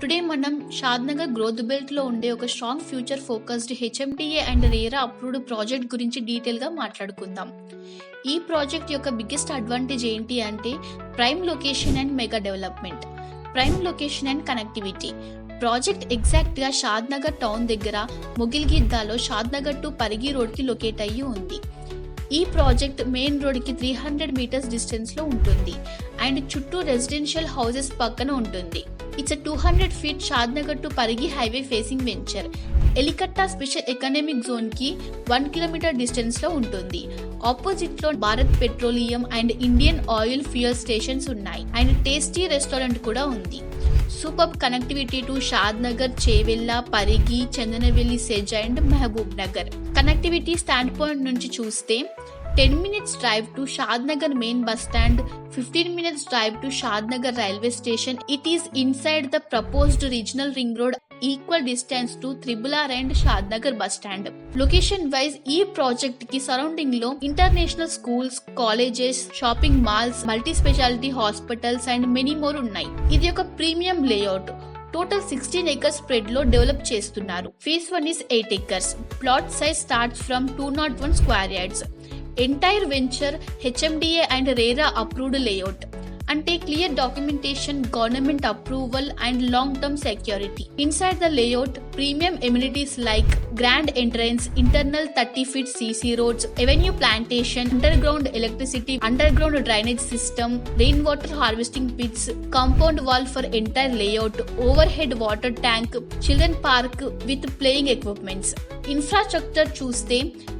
Today మనం Shadnagar growth belt లో ఉండే ఒక strong future focused HMDA and RERA approved project గురించి డీటెయిల్ గా మాట్లాడుకుందాం. ఈ ప్రాజెక్ట్ యొక్క బిగ్గెస్ట్ అడ్వాంటేజ్ ఏంటి అంటే prime location and mega development. Prime location and connectivity. Project exact గా షాద్నగర్ టౌన్ దగ్గర మొగిల్గిద్దాలో షాద్నగర్ టు పరిగి రోడ్ కి లొకేట్ అయ్యి ఉంది. ఈ ప్రాజెక్ట్ మెయిన్ రోడ్ కి 300 మీటర్స్ డిస్టెన్స్ లో ఉంటుంది అండ్ చుట్టూ రెసిడెన్షియల్ హౌసెస్ పక్కన ఉంటుంది. It's 200 feet Shadnagar to Parigi highway facing venture. Elikatta special economic zone కి 1 కిలోమీటర్ డిస్టెన్స్ లో ఉంటుంది. ఆపోజిట్ లో Bharat Petroleum and Indian Oil fuel stations ఉన్నాయి అండ్ టేస్టీ రెస్టారెంట్ కూడా ఉంది. Super connectivity to Shadnagar, Chevella, Parigi, Chandanavelli, SEZ and Mahabubnagar. Connectivity stand point నుంచి చూస్తే 10 minutes drive to Shadnagar main bus stand, 15 minutes drive to Shadnagar railway station. It is inside the proposed regional ring road, equal distance to RRR and Shadnagar bus stand. Location wise ఈ project కి surrounding లో international schools, colleges, shopping malls, multi speciality hospitals and many more ఉన్నాయి. ఇది ఒక premium layout. Total 16 acres spread లో develop చేస్తున్నారు. Phase 1 is 8 acres. Plot size starts from 201 square yards. Entire venture HMDA and RERA approved layout అంటే clear documentation, government approval and long term security. Inside the layout premium amenities like grand entrance, internal 30 feet CC roads, avenue plantation, underground electricity, underground drainage system, rainwater harvesting pits, compound wall for entire layout, overhead water tank, children park with playing equipments. Infrastructure చూస్తే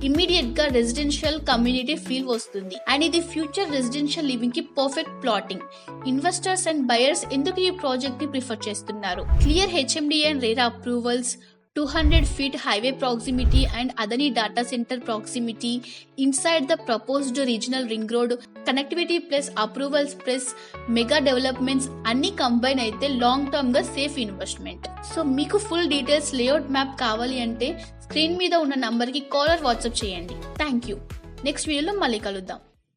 immediate గా residential community feel వస్తుంది and ఇది future residential living కి perfect plotting. Investors and buyers ఎందుకు ఈ project ని prefer చేస్తున్నారు? Clear HMDA and RERA approvals, 200 feet highway proximity and Adani data center proximity, inside the proposed regional ring road, connectivity plus approvals plus mega developments అన్ని combine అయితే long term గా safe investment. So మీకు full details layout map కావాలి అంటే screen మీద ఉన్న number కి call or WhatsApp చేయండి. Thank you. నెక్స్ట్ వీడియోలో మళ్ళీ కలుద్దాం.